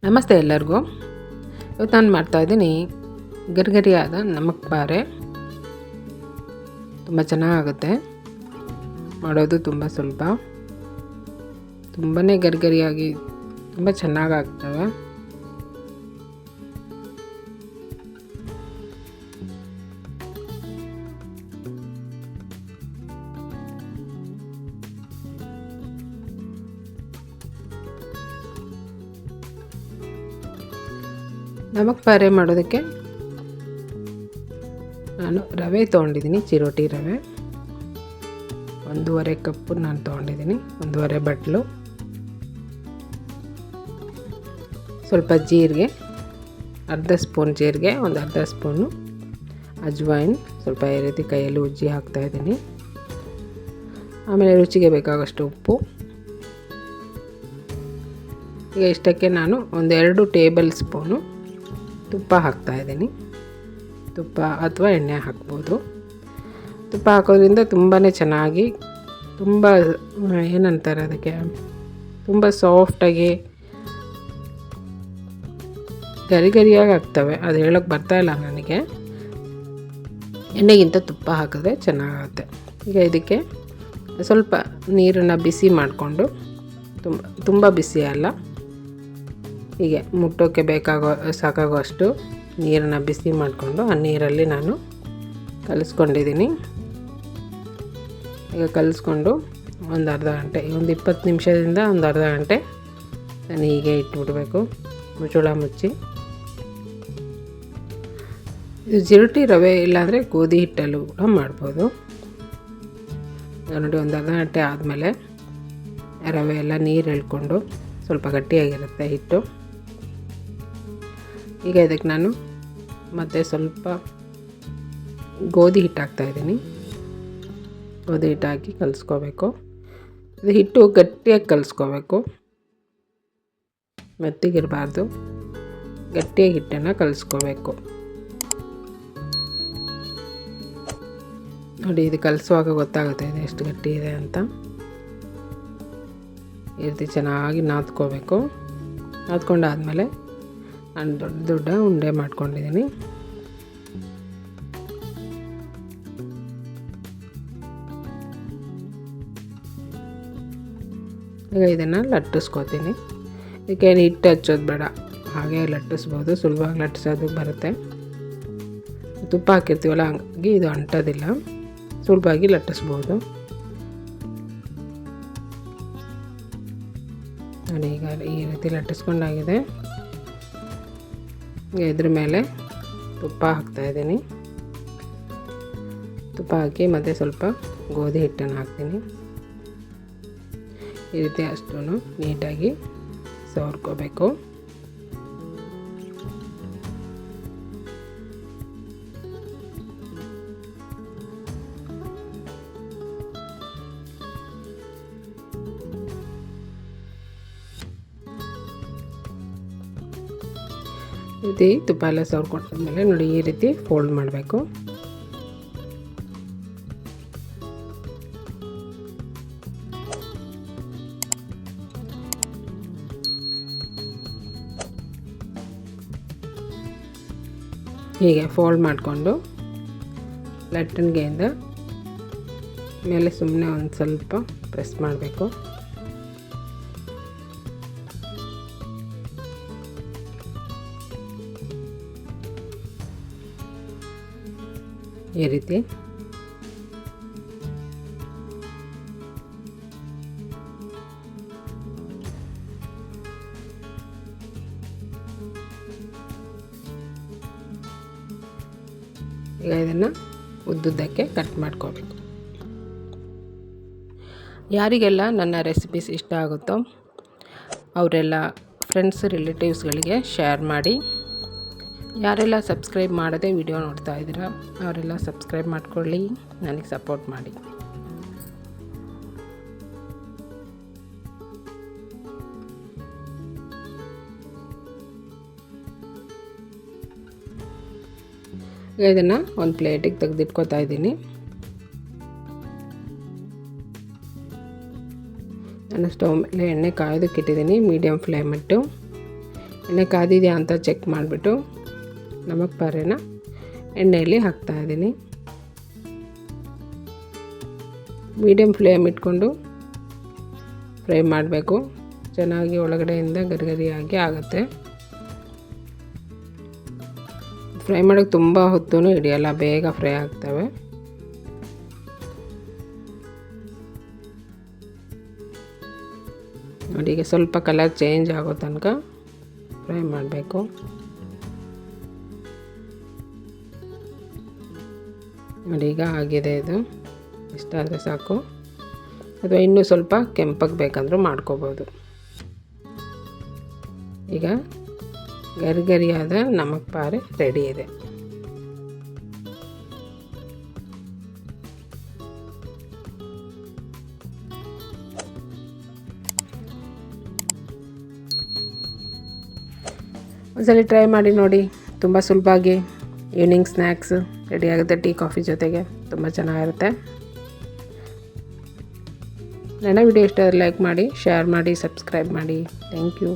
ನಮಸ್ತೆ ಎಲ್ಲರಿಗೂ. ಇವತ್ತು ನಾನು ಮಾಡ್ತಾಯಿದ್ದೀನಿ ಗರಿಗರಿಯಾದ ನಮಕ್ ಬಾರೆ. ತುಂಬ ಚೆನ್ನಾಗುತ್ತೆ, ಮಾಡೋದು ತುಂಬ ಸುಲಭ, ತುಂಬಾ ಗರಿಗರಿಯಾಗಿ ತುಂಬ ಚೆನ್ನಾಗಾಗ್ತವೆ. ನಮಕ್ ಬಾರೆ ಮಾಡೋದಕ್ಕೆ ನಾನು ರವೆ ತೊಗೊಂಡಿದ್ದೀನಿ, ಚಿರೋಟಿ ರವೆ 1.5 ಕಪ್ಪು ನಾನು ತೊಗೊಂಡಿದ್ದೀನಿ, 1.5 ಬಟ್ಲು. ಸ್ವಲ್ಪ ಜೀರಿಗೆ, ಅರ್ಧ ಸ್ಪೂನ್ ಜೀರಿಗೆ, ಒಂದು ಅರ್ಧ ಸ್ಪೂನು ಅಜ್ವೈನ್, ಸ್ವಲ್ಪ ಈ ರೀತಿ ಕೈಯಲ್ಲಿ ಉಜ್ಜಿ ಹಾಕ್ತಾಯಿದ್ದೀನಿ. ಆಮೇಲೆ ರುಚಿಗೆ ಬೇಕಾಗಷ್ಟು ಉಪ್ಪು. ಈಗ ಇಷ್ಟಕ್ಕೆ ನಾನು 2 ಟೇಬಲ್ ಸ್ಪೂನು ತುಪ್ಪ ಹಾಕ್ತಾಯಿದ್ದೀನಿ. ತುಪ್ಪ ಅಥವಾ ಎಣ್ಣೆ ಹಾಕ್ಬೋದು. ತುಪ್ಪ ಹಾಕೋದ್ರಿಂದ ತುಂಬಾ ಚೆನ್ನಾಗಿ, ತುಂಬ ಏನಂತಾರೆ ಅದಕ್ಕೆ, ತುಂಬ ಸಾಫ್ಟಾಗಿ ಗರಿಗರಿಯಾಗಿ ಆಗ್ತವೆ. ಅದು ಹೇಳೋಕ್ಕೆ ಬರ್ತಾಯಿಲ್ಲ ನನಗೆ. ಎಣ್ಣೆಗಿಂತ ತುಪ್ಪ ಹಾಕಿದ್ರೆ ಚೆನ್ನಾಗುತ್ತೆ. ಈಗ ಇದಕ್ಕೆ ಸ್ವಲ್ಪ ನೀರನ್ನು ಬಿಸಿ ಮಾಡಿಕೊಂಡು, ತುಂಬ ಬಿಸಿ ಅಲ್ಲ, ಹೀಗೆ ಮುಟ್ಟೋಕ್ಕೆ ಸಾಕಾಗುವಷ್ಟು ನೀರನ್ನು ಬಿಸಿ ಮಾಡಿಕೊಂಡು ಆ ನೀರಲ್ಲಿ ನಾನು ಕಲಿಸ್ಕೊಂಡಿದ್ದೀನಿ. ಈಗ ಕಲಿಸ್ಕೊಂಡು ಒಂದು ಅರ್ಧ ಗಂಟೆ, ಒಂದು 20 ನಿಮಿಷದಿಂದ ಒಂದು ಅರ್ಧ ಗಂಟೆ ನಾನು ಹೀಗೆ ಇಟ್ಬಿಡಬೇಕು, ಮುಚ್ಚಳ ಮುಚ್ಚಿ. ಇದು ಚಿರೋಟಿ ರವೆ ಇಲ್ಲಾಂದರೆ ಗೋಧಿ ಹಿಟ್ಟಲ್ಲೂ ಕೂಡ ಮಾಡ್ಬೋದು. ನೋಡಿ, ಒಂದು ಅರ್ಧ ಗಂಟೆ ಆದಮೇಲೆ ರವೆ ಎಲ್ಲ ನೀರು ಎಳ್ಕೊಂಡು ಸ್ವಲ್ಪ ಗಟ್ಟಿಯಾಗಿರುತ್ತೆ ಹಿಟ್ಟು. ಈಗ ಇದಕ್ಕೆ ನಾನು ಮತ್ತೆ ಸ್ವಲ್ಪ ಗೋಧಿ ಹಿಟ್ಟು ಹಾಕ್ತಾಯಿದ್ದೀನಿ. ಗೋಧಿ ಹಿಟ್ಟು ಹಾಕಿ ಕಲಿಸ್ಕೋಬೇಕು. ಇದು ಹಿಟ್ಟು ಗಟ್ಟಿಯಾಗಿ ಕಲಿಸ್ಕೋಬೇಕು, ಮೆತ್ತಗಿರಬಾರ್ದು, ಗಟ್ಟಿಯಾಗಿ ಹಿಟ್ಟನ್ನು ಕಲಿಸ್ಕೋಬೇಕು. ನೋಡಿ, ಇದು ಕಲಿಸುವಾಗ ಗೊತ್ತಾಗುತ್ತೆ ಇದು ಎಷ್ಟು ಗಟ್ಟಿ ಇದೆ ಅಂತ. ಈ ರೀತಿ ಚೆನ್ನಾಗಿ ನಾದ್ಕೋಬೇಕು. ನಾದ್ಕೊಂಡಾದಮೇಲೆ ನಾನು ದೊಡ್ಡ ಉಂಡೆ ಮಾಡ್ಕೊಂಡಿದ್ದೀನಿ. ಈಗ ಇದನ್ನು ಲಟ್ಟಿಸ್ಕೋತೀನಿ. ಇದಕ್ಕೇನು ಹಿಟ್ಟು ಹಚ್ಚೋದು ಬೇಡ, ಹಾಗೆ ಲಟ್ಟಿಸ್ಬೋದು, ಸುಲಭವಾಗಿ ಲಟ್ಟಿಸೋದು ಬರುತ್ತೆ. ತುಪ್ಪ ಹಾಕಿರ್ತೀವಲ್ಲ, ಹಾಗಾಗಿ ಇದು ಅಂಟೋದಿಲ್ಲ, ಸುಲಭವಾಗಿ ಲಟ್ಟಿಸ್ಬೋದು. ನೋಡಿ, ಈಗ ಈ ರೀತಿ ಲಟ್ಟಿಸ್ಕೊಂಡಾಗಿದೆ. ಇದ್ರ ಮೇಲೆ ತುಪ್ಪ ಹಾಕ್ತಾಯಿದ್ದೀನಿ. ತುಪ್ಪ ಹಾಕಿ ಮತ್ತು ಸ್ವಲ್ಪ ಗೋಧಿ ಹಿಟ್ಟನ್ನು ಹಾಕ್ತೀನಿ. ಈ ರೀತಿ ಅಷ್ಟೂ ನೀಟಾಗಿ ಸವರ್ಕೋಬೇಕು. ಈ ರೀತಿ ತುಪ್ಪ ಎಲ್ಲ ಸವರ್ಕೊಂಡ್ಮೇಲೆ ನೋಡಿ, ಈ ರೀತಿ ಫೋಲ್ಡ್ ಮಾಡಬೇಕು. ಹೀಗೆ ಫೋಲ್ಡ್ ಮಾಡಿಕೊಂಡು ಲಟ್ಟಣಿಗೆಯಿಂದ ಮೇಲೆ ಸುಮ್ಮನೆ ಒಂದು ಸ್ವಲ್ಪ ಪ್ರೆಸ್ ಮಾಡಬೇಕು. ಈ ರೀತಿ ಈಗ ಇದನ್ನು ಉದ್ದುದ್ದಕ್ಕೆ ಕಟ್ ಮಾಡ್ಕೋಬೇಕು. ಯಾರಿಗೆಲ್ಲ ನನ್ನ ರೆಸಿಪೀಸ್ ಇಷ್ಟ ಆಗುತ್ತೋ ಅವರೆಲ್ಲ ಫ್ರೆಂಡ್ಸ್, ರಿಲೇಟಿವ್ಸ್ಗಳಿಗೆ ಶೇರ್ ಮಾಡಿ. ಯಾರೆಲ್ಲ ಸಬ್ಸ್ಕ್ರೈಬ್ ಮಾಡದೆ ವಿಡಿಯೋ ನೋಡ್ತಾ ಇದ್ದೀರಾ ಅವರೆಲ್ಲ ಸಬ್ಸ್ಕ್ರೈಬ್ ಮಾಡ್ಕೊಳ್ಳಿ, ನನಗೆ ಸಪೋರ್ಟ್ ಮಾಡಿ. ಇದನ್ನು ಒಂದು ಪ್ಲೇಟಿಗೆ ತೆಗೆದಿಟ್ಕೋತಾ ಇದ್ದೀನಿ. ನಾನು ಸ್ಟವ್ ಮೇಲೆ ಎಣ್ಣೆ ಕಾಯೋದಕ್ಕೆ ಇಟ್ಟಿದ್ದೀನಿ, ಮೀಡಿಯಮ್ ಫ್ಲೇಮ್ ಇಟ್ಟು. ಎಣ್ಣೆ ಕಾದಿದೆಯಾ ಅಂತ ಚೆಕ್ ಮಾಡಿಬಿಟ್ಟು ನಮಕ್ ಪಾರೆನ ಎಣ್ಣೆಯಲ್ಲಿ ಹಾಕ್ತಾಯಿದ್ದೀನಿ. ಮೀಡಿಯಮ್ ಫ್ಲೇಮ್ ಇಟ್ಕೊಂಡು ಫ್ರೈ ಮಾಡಬೇಕು. ಚೆನ್ನಾಗಿ ಒಳಗಡೆಯಿಂದ ಗರಿಗರಿಯಾಗಿ ಆಗುತ್ತೆ. ಫ್ರೈ ಮಾಡೋಕ್ಕೆ ತುಂಬ ಹೊತ್ತೂ ಹಿಡಿಯಲ್ಲ, ಬೇಗ ಫ್ರೈ ಆಗ್ತವೆ. ನೋಡಿ, ಈಗ ಸ್ವಲ್ಪ ಕಲರ್ ಚೇಂಜ್ ಆಗೋ ತನಕ ಫ್ರೈ ಮಾಡಬೇಕು. ನೋಡಿ, ಈಗ ಆಗಿದೆ. ಇದು ಇಷ್ಟಾದರೆ ಸಾಕು, ಅಥವಾ ಇನ್ನೂ ಸ್ವಲ್ಪ ಕೆಂಪಗೆ ಬೇಕಂದ್ರೂ ಮಾಡ್ಕೋಬೋದು. ಈಗ ಗರಿಗರಿಯಾದ ನಮಕ್ ಪಾರೆ ರೆಡಿ ಇದೆ. ಒಂದ್ಸಲಿ ಟ್ರೈ ಮಾಡಿ ನೋಡಿ, ತುಂಬ ಸುಲಭವಾಗಿ ಈವ್ನಿಂಗ್ ಸ್ನ್ಯಾಕ್ಸ್ ರೆಡಿ ಆಗುತ್ತೆ. ಟೀ ಕಾಫಿ ಜೊತೆಗೆ ತುಂಬ ಚೆನ್ನಾಗಿರುತ್ತೆ. ನನ್ನ ವಿಡಿಯೋ ಇಷ್ಟ ಆದರೆ ಲೈಕ್ ಮಾಡಿ, ಶೇರ್ ಮಾಡಿ, ಸಬ್ಸ್ಕ್ರೈಬ್ ಮಾಡಿ. Thank you.